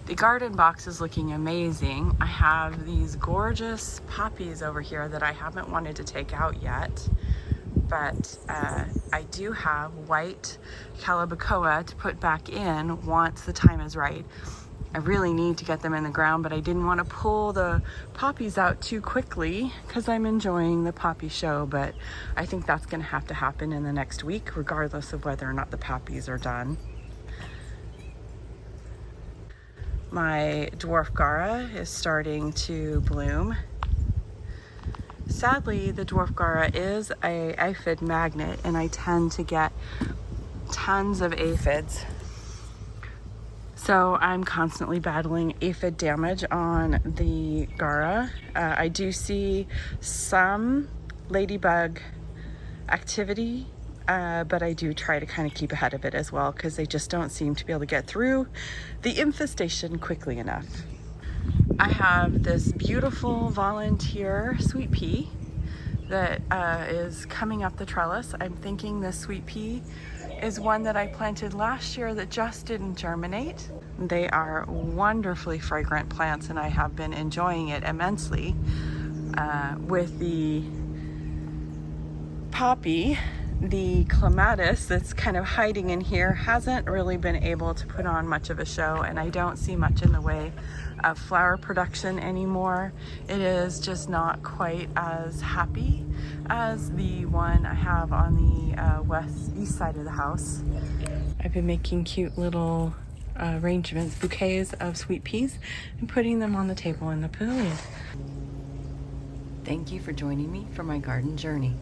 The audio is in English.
The garden box is looking amazing. I have these gorgeous poppies over here that I haven't wanted to take out yet, but I do have white calabacoa to put back in once the time is right. I really need to get them in the ground, but I didn't want to pull the poppies out too quickly because I'm enjoying the poppy show, but I think that's going to have to happen in the next week, regardless of whether or not the poppies are done. My dwarf Gara is starting to bloom. Sadly, the dwarf Gara is an aphid magnet, and I tend to get tons of aphids. So I'm constantly battling aphid damage on the Gara. I do see some ladybug activity, but I do try to kind of keep ahead of it as well because they just don't seem to be able to get through the infestation quickly enough. I have this beautiful volunteer sweet pea that is coming up the trellis. I'm thinking this sweet pea is one that I planted last year that just didn't germinate. They are wonderfully fragrant plants and I have been enjoying it immensely. With the poppy, the clematis that's kind of hiding in here hasn't really been able to put on much of a show, and I don't see much in the way of flower production anymore. It is just not quite as happy as the one I have on the east side of the house. I've been making cute little arrangements, bouquets of sweet peas, and putting them on the table in the pavilion. Thank you for joining me for my garden journey.